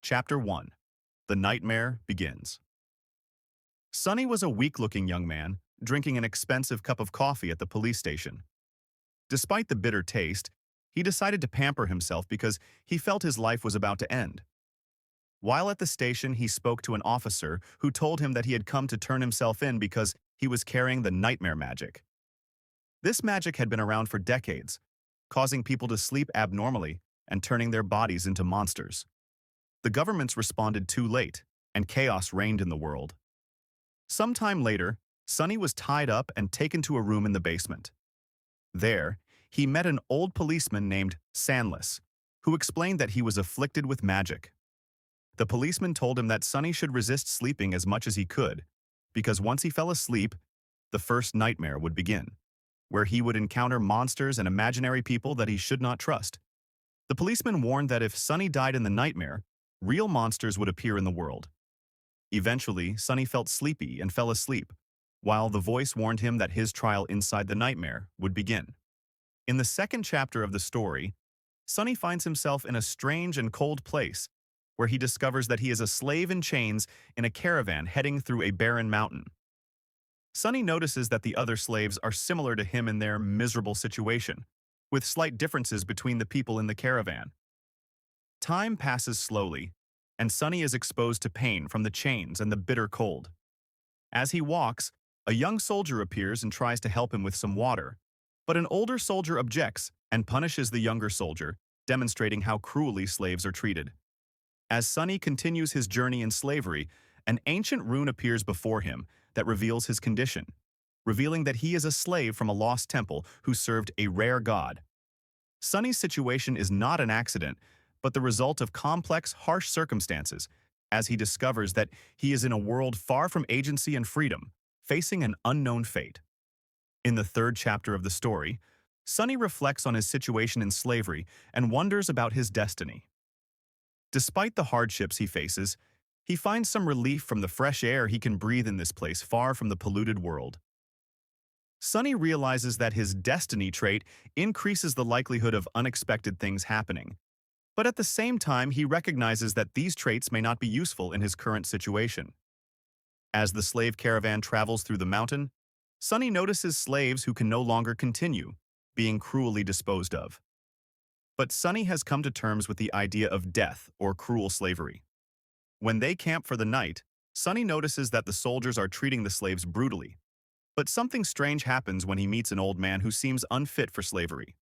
Chapter 1. The Nightmare Begins. Sonny was a weak-looking young man, drinking an expensive cup of coffee at the police station. Despite the bitter taste, he decided to pamper himself because he felt his life was about to end. While at the station, he spoke to an officer who told him that he had come to turn himself in because he was carrying the nightmare magic. This magic had been around for decades, causing people to sleep abnormally and turning their bodies into monsters. The governments responded too late, and chaos reigned in the world. Sometime later, Sonny was tied up and taken to a room in the basement. There, he met an old policeman named Sandless, who explained that he was afflicted with magic. The policeman told him that Sonny should resist sleeping as much as he could, because once he fell asleep, the first nightmare would begin, where he would encounter monsters and imaginary people that he should not trust. The policeman warned that if Sonny died in the nightmare, real monsters would appear in the world. Eventually, Sonny felt sleepy and fell asleep, while the voice warned him that his trial inside the nightmare would begin. In the second chapter of the story, Sonny finds himself in a strange and cold place, where he discovers that he is a slave in chains in a caravan heading through a barren mountain. Sonny notices that the other slaves are similar to him in their miserable situation, with slight differences between the people in the caravan. Time passes slowly, and Sonny is exposed to pain from the chains and the bitter cold. As he walks, a young soldier appears and tries to help him with some water, but an older soldier objects and punishes the younger soldier, demonstrating how cruelly slaves are treated. As Sonny continues his journey in slavery, an ancient rune appears before him that reveals his condition, revealing that he is a slave from a lost temple who served a rare god. Sonny's situation is not an accident, but the result of complex, harsh circumstances, as he discovers that he is in a world far from agency and freedom, facing an unknown fate. In the third chapter of the story, Sonny reflects on his situation in slavery and wonders about his destiny. Despite the hardships he faces, he finds some relief from the fresh air he can breathe in this place far from the polluted world. Sonny realizes that his destiny trait increases the likelihood of unexpected things happening, but at the same time he recognizes that these traits may not be useful in his current situation. As the slave caravan travels through the mountain, Sonny notices slaves who can no longer continue, being cruelly disposed of. But Sonny has come to terms with the idea of death or cruel slavery. When they camp for the night, Sonny notices that the soldiers are treating the slaves brutally. But something strange happens when he meets an old man who seems unfit for slavery.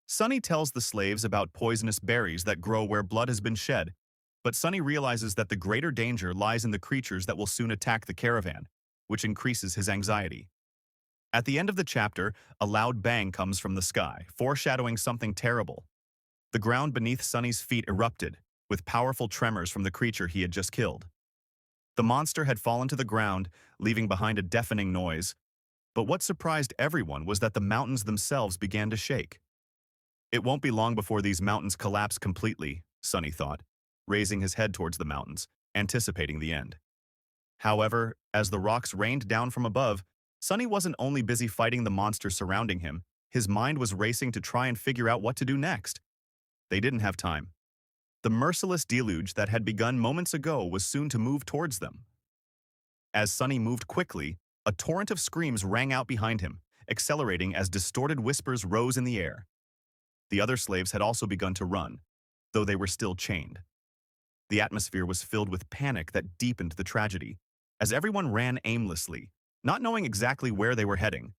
Sonny tells the slaves about poisonous berries that grow where blood has been shed, but Sonny realizes that the greater danger lies in the creatures that will soon attack the caravan, which increases his anxiety. At the end of the chapter, a loud bang comes from the sky, foreshadowing something terrible. The ground beneath Sonny's feet erupted, with powerful tremors from the creature he had just killed. The monster had fallen to the ground, leaving behind a deafening noise. But what surprised everyone was that the mountains themselves began to shake. It won't be long before these mountains collapse completely, Sonny thought, raising his head towards the mountains, anticipating the end. However, as the rocks rained down from above, Sonny wasn't only busy fighting the monsters surrounding him, his mind was racing to try and figure out what to do next. They didn't have time. The merciless deluge that had begun moments ago was soon to move towards them. As Sonny moved quickly, a torrent of screams rang out behind him, accelerating as distorted whispers rose in the air. The other slaves had also begun to run, though they were still chained. The atmosphere was filled with panic that deepened the tragedy, as everyone ran aimlessly, not knowing exactly where they were heading.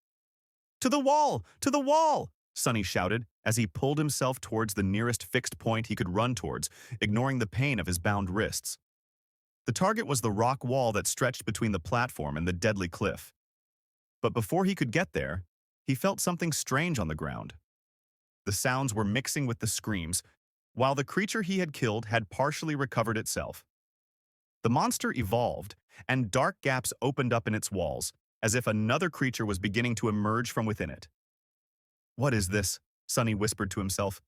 "To the wall! To the wall!" Sonny shouted as he pulled himself towards the nearest fixed point he could run towards, ignoring the pain of his bound wrists. The target was the rock wall that stretched between the platform and the deadly cliff. But before he could get there, he felt something strange on the ground. The sounds were mixing with the screams, while the creature he had killed had partially recovered itself. The monster evolved, and dark gaps opened up in its walls, as if another creature was beginning to emerge from within it. "What is this?" Sonny whispered to himself,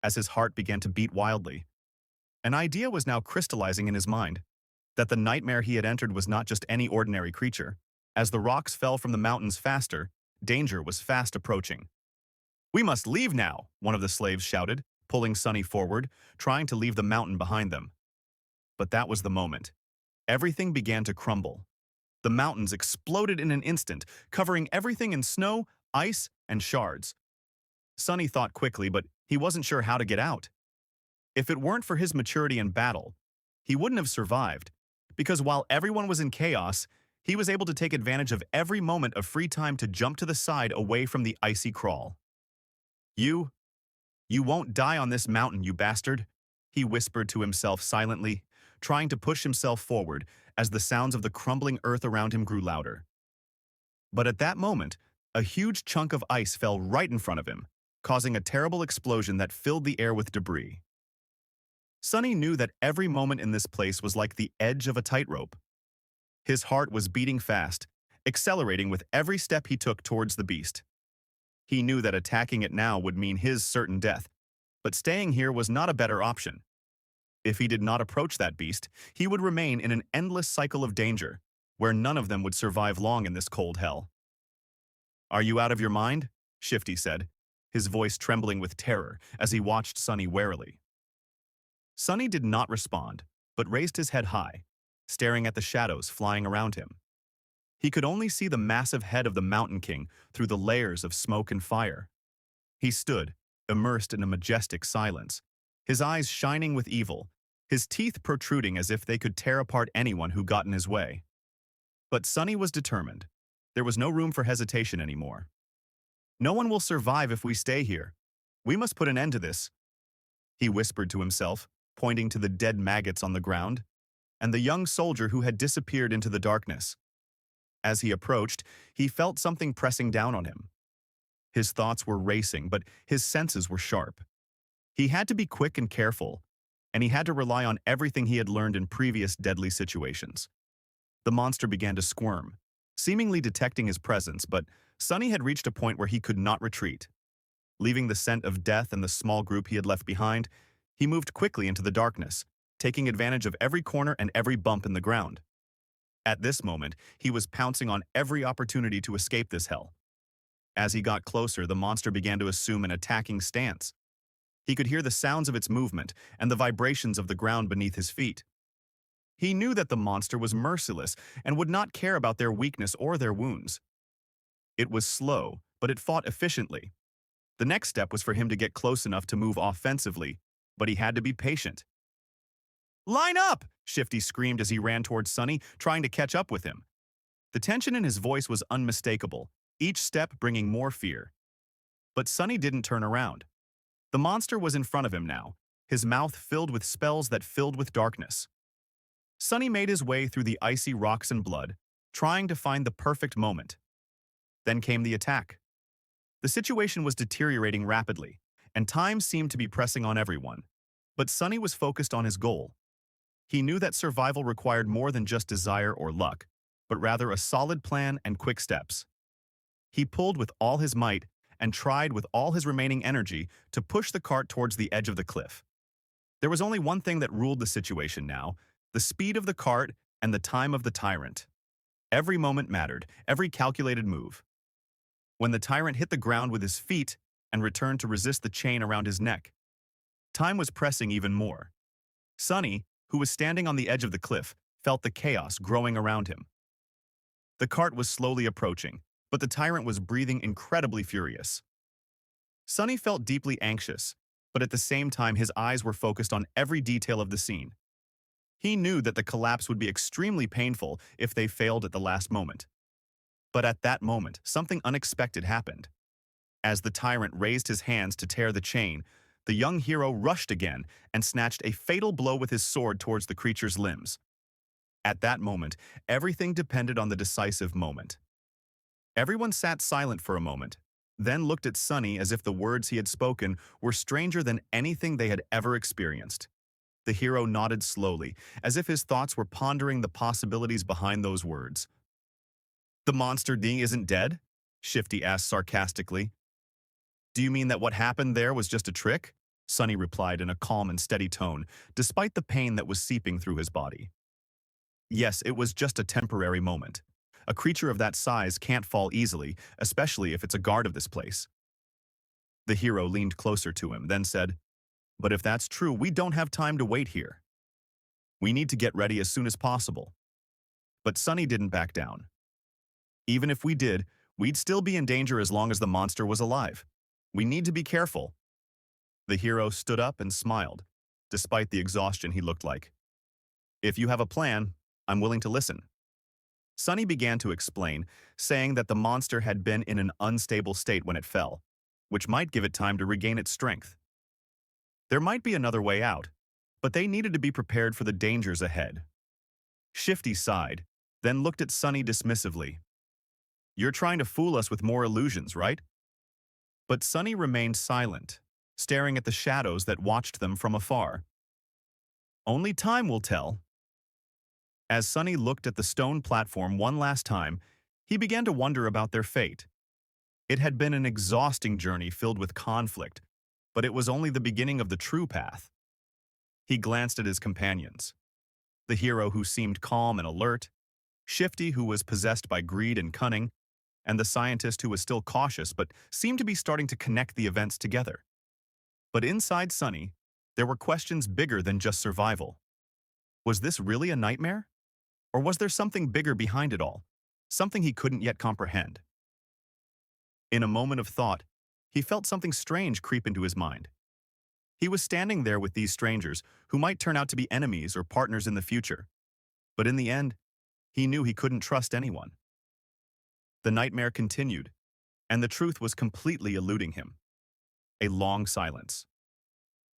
as his heart began to beat wildly. An idea was now crystallizing in his mind, that the nightmare he had entered was not just any ordinary creature. As the rocks fell from the mountains faster, danger was fast approaching. "We must leave now," one of the slaves shouted, pulling Sonny forward, trying to leave the mountain behind them. But that was the moment. Everything began to crumble. The mountains exploded in an instant, covering everything in snow, ice, and shards. Sunny thought quickly, but he wasn't sure how to get out. If it weren't for his maturity in battle, he wouldn't have survived, because while everyone was in chaos, he was able to take advantage of every moment of free time to jump to the side away from the icy crawl. You, you won't die on this mountain, you bastard, he whispered to himself silently, trying to push himself forward as the sounds of the crumbling earth around him grew louder. But at that moment, a huge chunk of ice fell right in front of him, causing a terrible explosion that filled the air with debris. Sunny knew that every moment in this place was like the edge of a tightrope. His heart was beating fast, accelerating with every step he took towards the beast. He knew that attacking it now would mean his certain death, but staying here was not a better option. If he did not approach that beast, he would remain in an endless cycle of danger, where none of them would survive long in this cold hell. "Are you out of your mind?" Shifty said, his voice trembling with terror as he watched Sunny warily. Sunny did not respond, but raised his head high, staring at the shadows flying around him. He could only see the massive head of the Mountain King through the layers of smoke and fire. He stood, immersed in a majestic silence, his eyes shining with evil, his teeth protruding as if they could tear apart anyone who got in his way. But Sunny was determined. There was no room for hesitation anymore. "No one will survive if we stay here. We must put an end to this," he whispered to himself, pointing to the dead maggots on the ground, and the young soldier who had disappeared into the darkness. As he approached, he felt something pressing down on him. His thoughts were racing, but his senses were sharp. He had to be quick and careful, and he had to rely on everything he had learned in previous deadly situations. The monster began to squirm, seemingly detecting his presence, but Sunny had reached a point where he could not retreat. Leaving the scent of death and the small group he had left behind, he moved quickly into the darkness, taking advantage of every corner and every bump in the ground. At this moment, he was pouncing on every opportunity to escape this hell. As he got closer, the monster began to assume an attacking stance. He could hear the sounds of its movement and the vibrations of the ground beneath his feet. He knew that the monster was merciless and would not care about their weakness or their wounds. It was slow, but it fought efficiently. The next step was for him to get close enough to move offensively, but he had to be patient. "Line up!" Shifty screamed as he ran towards Sunny, trying to catch up with him. The tension in his voice was unmistakable, each step bringing more fear. But Sunny didn't turn around. The monster was in front of him now, his mouth filled with spells that filled with darkness. Sunny made his way through the icy rocks and blood, trying to find the perfect moment. Then came the attack. The situation was deteriorating rapidly, and time seemed to be pressing on everyone. But Sunny was focused on his goal. He knew that survival required more than just desire or luck, but rather a solid plan and quick steps. He pulled with all his might and tried with all his remaining energy to push the cart towards the edge of the cliff. There was only one thing that ruled the situation now: the speed of the cart and the time of the tyrant. Every moment mattered, every calculated move. When the tyrant hit the ground with his feet and returned to resist the chain around his neck, time was pressing even more. Sunny, who was standing on the edge of the cliff, felt the chaos growing around him. The cart was slowly approaching, but the tyrant was breathing incredibly furious. Sunny felt deeply anxious, but at the same time his eyes were focused on every detail of the scene. He knew that the collapse would be extremely painful if they failed at the last moment. But at that moment, something unexpected happened. As the tyrant raised his hands to tear the chain, the young hero rushed again and snatched a fatal blow with his sword towards the creature's limbs. At that moment, everything depended on the decisive moment. Everyone sat silent for a moment, then looked at Sunny as if the words he had spoken were stranger than anything they had ever experienced. The hero nodded slowly, as if his thoughts were pondering the possibilities behind those words. "The monster D isn't dead?" Shifty asked sarcastically. "Do you mean that what happened there was just a trick?" Sunny replied in a calm and steady tone, despite the pain that was seeping through his body. "Yes, it was just a temporary moment. A creature of that size can't fall easily, especially if it's a guard of this place." The hero leaned closer to him, then said, "But if that's true, we don't have time to wait here." We need to get ready as soon as possible. But Sunny didn't back down. Even if we did, we'd still be in danger as long as the monster was alive. We need to be careful. The hero stood up and smiled, despite the exhaustion he looked like. If you have a plan, I'm willing to listen. Sunny began to explain, saying that the monster had been in an unstable state when it fell, which might give it time to regain its strength. There might be another way out, but they needed to be prepared for the dangers ahead. Shifty sighed, then looked at Sunny dismissively. You're trying to fool us with more illusions, right? But Sunny remained silent, staring at the shadows that watched them from afar. Only time will tell. As Sunny looked at the stone platform one last time, he began to wonder about their fate. It had been an exhausting journey filled with conflict, but it was only the beginning of the true path. He glanced at his companions. The hero who seemed calm and alert, Shifty who was possessed by greed and cunning, and the scientist who was still cautious but seemed to be starting to connect the events together. But inside Sunny, there were questions bigger than just survival. Was this really a nightmare? Or was there something bigger behind it all, something he couldn't yet comprehend? In a moment of thought, he felt something strange creep into his mind. He was standing there with these strangers, who might turn out to be enemies or partners in the future. But in the end, he knew he couldn't trust anyone. The nightmare continued, and the truth was completely eluding him. A long silence.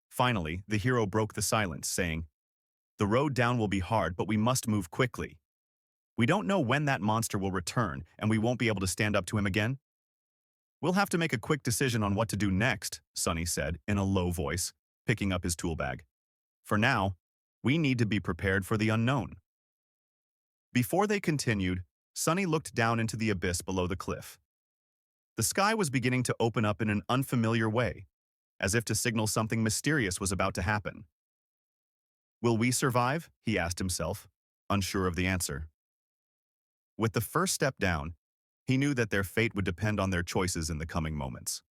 Finally, the hero broke the silence, saying, "The road down will be hard, but we must move quickly. We don't know when that monster will return, and we won't be able to stand up to him again. We'll have to make a quick decision on what to do next," Sunny said in a low voice, picking up his tool bag. "For now, we need to be prepared for the unknown." Before they continued, Sunny looked down into the abyss below the cliff. The sky was beginning to open up in an unfamiliar way, as if to signal something mysterious was about to happen. Will we survive? He asked himself, unsure of the answer. With the first step down, he knew that their fate would depend on their choices in the coming moments.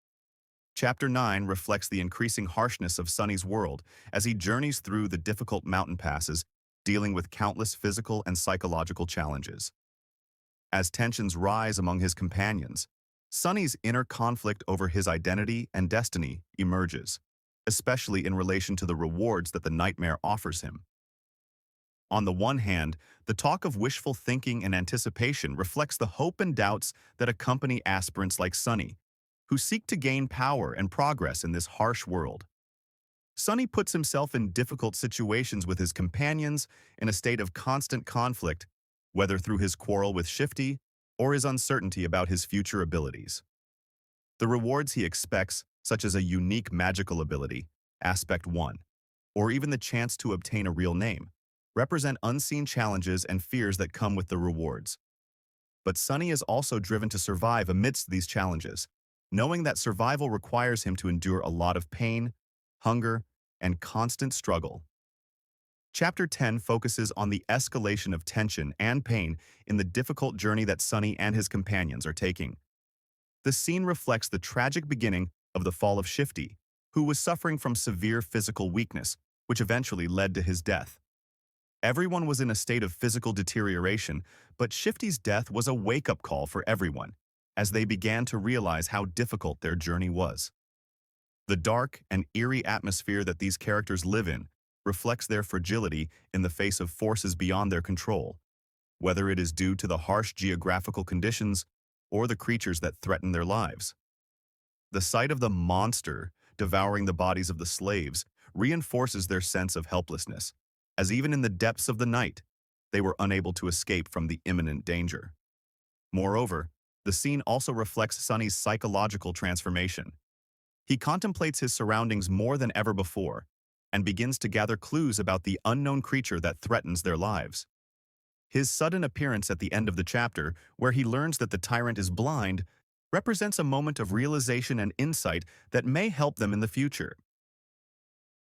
Chapter 9 reflects the increasing harshness of Sunny's world as he journeys through the difficult mountain passes, dealing with countless physical and psychological challenges. As tensions rise among his companions, Sunny's inner conflict over his identity and destiny emerges, especially in relation to the rewards that the nightmare offers him. On the one hand, the talk of wishful thinking and anticipation reflects the hope and doubts that accompany aspirants like Sunny, who seek to gain power and progress in this harsh world. Sunny puts himself in difficult situations with his companions in a state of constant conflict, whether through his quarrel with Shifty or his uncertainty about his future abilities. The rewards he expects, such as a unique magical ability, Aspect 1, or even the chance to obtain a real name, represent unseen challenges and fears that come with the rewards. But Sunny is also driven to survive amidst these challenges, knowing that survival requires him to endure a lot of pain, hunger, and constant struggle. Chapter 10 focuses on the escalation of tension and pain in the difficult journey that Sunny and his companions are taking. The scene reflects the tragic beginning of the fall of Shifty, who was suffering from severe physical weakness, which eventually led to his death. Everyone was in a state of physical deterioration, but Shifty's death was a wake-up call for everyone, as they began to realize how difficult their journey was. The dark and eerie atmosphere that these characters live in reflects their fragility in the face of forces beyond their control, whether it is due to the harsh geographical conditions or the creatures that threaten their lives. The sight of the monster devouring the bodies of the slaves reinforces their sense of helplessness, as even in the depths of the night, they were unable to escape from the imminent danger. Moreover, the scene also reflects Sunny's psychological transformation. He contemplates his surroundings more than ever before, and begins to gather clues about the unknown creature that threatens their lives. His sudden appearance at the end of the chapter, where he learns that the tyrant is blind, represents a moment of realization and insight that may help them in the future.